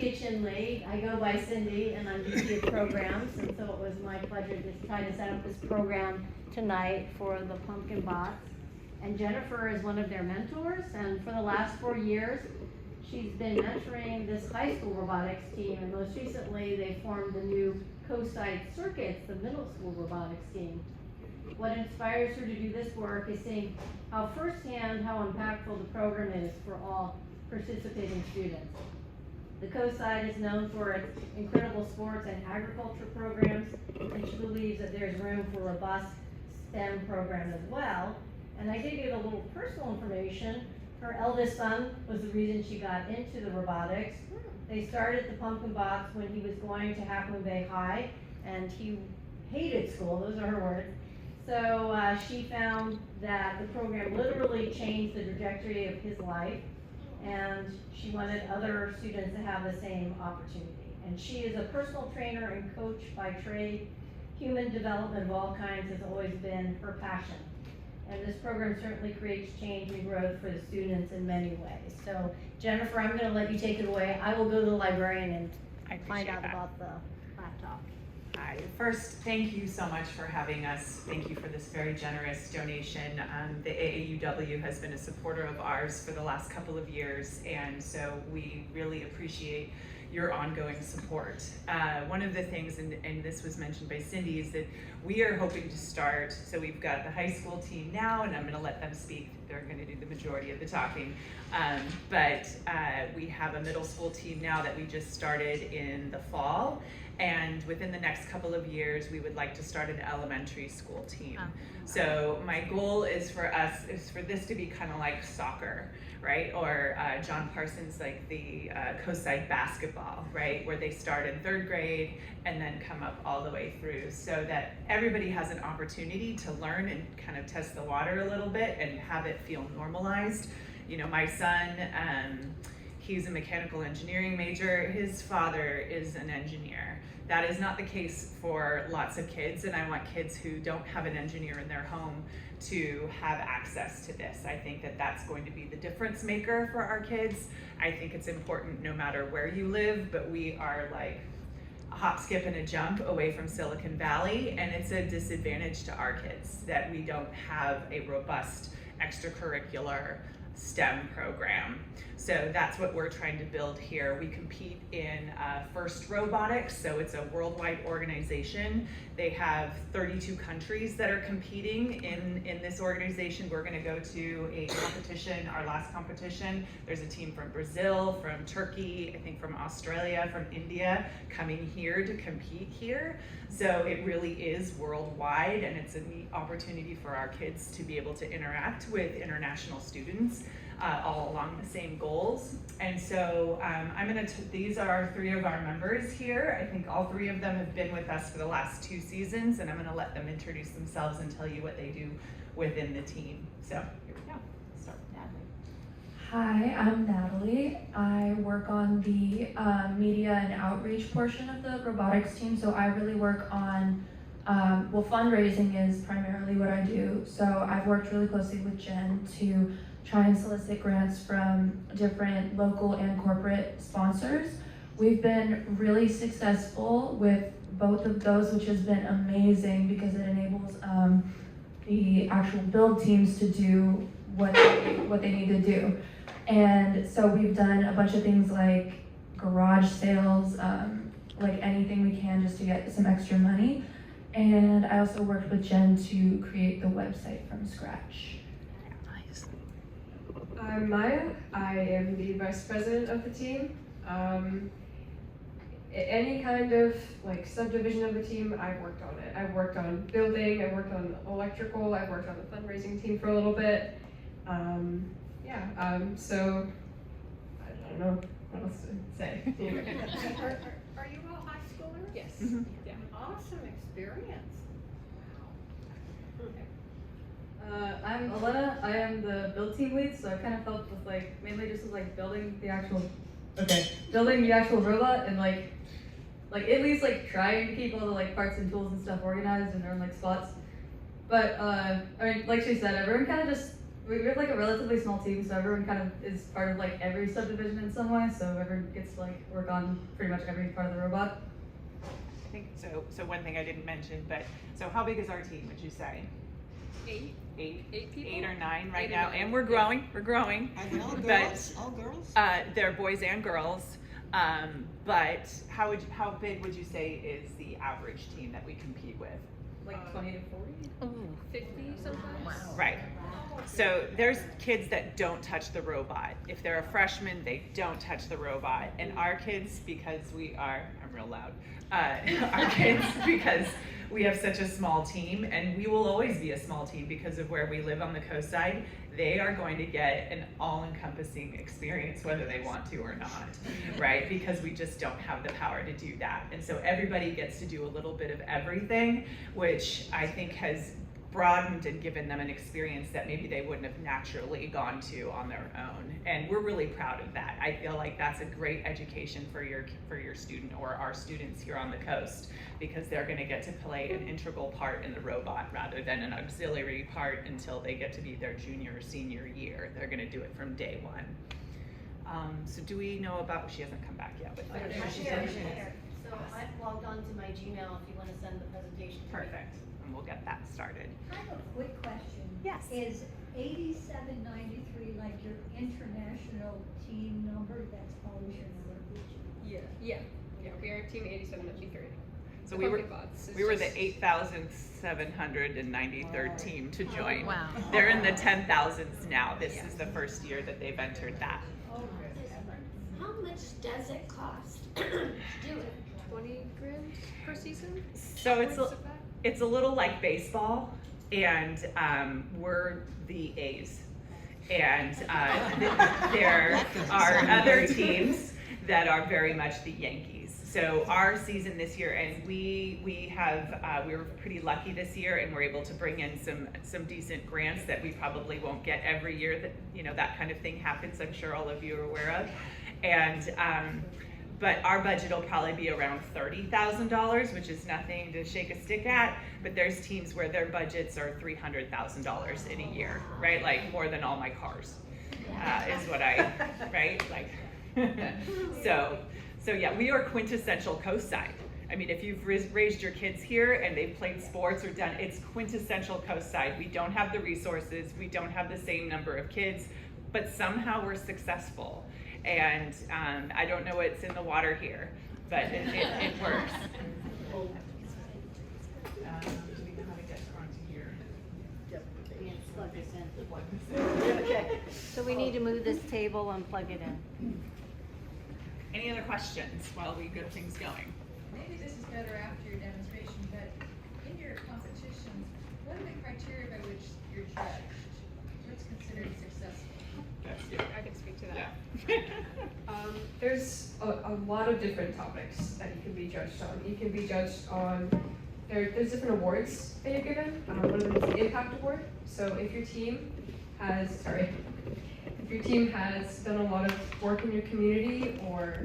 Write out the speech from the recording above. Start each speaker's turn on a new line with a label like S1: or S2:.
S1: Kitchen late. I go by Cyndi and I'm VP of programs, and so it was my pleasure to try to set up this program tonight for the Pumpkin Bots. And Jennifer is one of their mentors, and for the last 4 years she's been mentoring this high school robotics team, and most recently they formed the new co-site circuits, the middle school robotics team. What inspires her to do this work is seeing how firsthand how impactful the program is for all participating students. The co-site is known for its incredible sports and agriculture programs, and she believes that there's room for robust STEM programs as well. And I did get a little personal information. Her eldest son was the reason she got into the robotics. They started the Pumpkin Bots when he was going to Half Moon Bay High, and he hated school, those are her words. So she found that the program literally changed the trajectory of his life, and she wanted other students to have the same opportunity. And she is a personal trainer and coach by trade. Human development of all kinds has always been her passion. And this program certainly creates change and growth for the students in many ways. So Jennifer, I'm gonna let you take it away. I will go to the librarian and find out about the laptop.
S2: Hi. First, thank you so much for having us. Thank you for this very generous donation. The AAUW has been a supporter of ours for the last couple of years, and so we really appreciate your ongoing support. One of the things, and this was mentioned by Cyndi, is that we are hoping to start, so we've got the high school team now, and I'm gonna let them speak. They're gonna do the majority of the talking. But we have a middle school team now that we just started in the fall. And within the next couple of years, we would like to start an elementary school team. So my goal is for this to be kind of like soccer, right? Or John Parsons, like the co-site basketball, right? Where they start in 3rd grade and then come up all the way through, so that everybody has an opportunity to learn and kind of test the water a little bit and have it feel normalized. You know, my son, he's a mechanical engineering major. His father is an engineer. That is not the case for lots of kids, and I want kids who don't have an engineer in their home to have access to this. I think that that's going to be the difference maker for our kids. I think it's important no matter where you live, but we are like a hop, skip, and a jump away from Silicon Valley, and it's a disadvantage to our kids that we don't have a robust extracurricular STEM program. So that's what we're trying to build here. We compete in FIRST Robotics, so it's a worldwide organization. They have 32 countries that are competing in this organization. We're gonna go to a competition, our last competition. There's a team from Brazil, from Turkey, I think from Australia, from India, coming here to compete here. So it really is worldwide, and it's a neat opportunity for our kids to be able to interact with international students all along the same goals. And so these are 3 of our members here. I think all 3 of them have been with us for the last 2 seasons, and I'm gonna let them introduce themselves and tell you what they do within the team. So here we go. Start with Natalie.
S3: Hi, I'm Natalie. I work on the media and outreach portion of the robotics team. So I really work on, fundraising is primarily what I do. So I've worked really closely with Jen to try and solicit grants from different local and corporate sponsors. We've been really successful with both of those, which has been amazing because it enables the actual build teams to do what they need to do. And so we've done a bunch of things like garage sales, like anything we can just to get some extra money. And I also worked with Jen to create the website from scratch.
S2: Nice.
S4: I'm Maya. I am the vice president of the team. Any kind of like subdivision of the team, I've worked on it. I've worked on building, I've worked on electrical, I've worked on the fundraising team for a little bit. So I don't know what else to say.
S5: Are you all high schoolers?
S4: Yes.
S2: Mm-hmm.
S4: Yeah.
S5: Awesome experience.
S6: I'm Elena. I am the build team lead, so I kind of helped with like mainly just with like building the actual robot and like at least like trying to keep all the like parts and tools and stuff organized in their own like spots. But I mean, like she said, everyone kind of just we have like a relatively small team, so everyone kind of is part of like every subdivision in some way, so everyone gets to like work on pretty much every part of the robot.
S2: I think so. So one thing I didn't mention, but so how big is our team? Would you say?
S5: 8
S2: Eight
S5: people?
S2: 8 or 9 right
S5: 8 or
S2: now,
S5: 9,
S2: and we're growing. We're growing.
S7: Are they all
S2: But-
S7: girls? All girls?
S2: They're boys and girls. But how big would you say is the average team that we compete with?
S6: Like 20 to 40.
S5: 50 sometimes?
S2: Right. So there's kids that don't touch the robot. If they're a freshman, they don't touch the robot. And our kids, because I'm real loud, our kids, because we have such a small team, and we will always be a small team because of where we live on the coast side, they are going to get an all-encompassing experience whether they want to or not, right? Because we just don't have the power to do that. And so everybody gets to do a little bit of everything, which I think has broadened and given them an experience that maybe they wouldn't have naturally gone to on their own. And we're really proud of that. I feel like that's a great education for your student or our students here on the coast, because they're gonna get to play an integral part in the robot rather than an auxiliary part until they get to be their junior or senior year. They're gonna do it from day one. So do we know about, she hasn't come back yet with that.
S1: So I've logged on to my Gmail if you wanna send the presentation. to me.
S2: Perfect, and we'll get that started.
S8: I have a quick question.
S2: Yes.
S8: Is 8793 like your international team number? That's always your number, which
S4: Yeah, we are team 8793.
S2: So
S4: The
S2: we were
S4: Pumpkin Bots is
S2: we were
S4: just-
S2: the 8,793rd team to join.
S1: Wow.
S2: They're in the 10,000s now. This is the first year that they've entered that.
S9: How much does it cost to do it?
S4: 20 grand per season?
S2: So it's a little like baseball, and we're the A's. And there are other teams that are very much the Yankees. So our season this year, and we were pretty lucky this year, and we're able to bring in some decent grants that we probably won't get every year. That that kind of thing happens. I'm sure all of you are aware of. And but our budget will probably be around $30,000, which is nothing to shake a stick at. But there's teams where their budgets are $300,000 in a year, right? Like more than all my cars, is what right? Like, so yeah, we are quintessential coast side. I mean, if you've raised your kids here and they've played sports or done, it's quintessential coast side. We don't have the resources, we don't have the same number of kids, but somehow we're successful. And I don't know what's in the water here, but it works. Do we know how to get onto here?
S1: Yeah, just plug this in. Okay, so we need to move this table and plug it in.
S2: Any other questions while we get things going?
S10: Maybe this is better after your demonstration, but in your competitions, what are the criteria by which you're judged? What's considered successful?
S2: That's you.
S4: I can speak to that.
S2: Yeah.
S4: There's a lot of different topics that you can be judged on. You can be judged on, there's different awards that you're given. One of them is the Impact Award. So if your team has done a lot of work in your community, or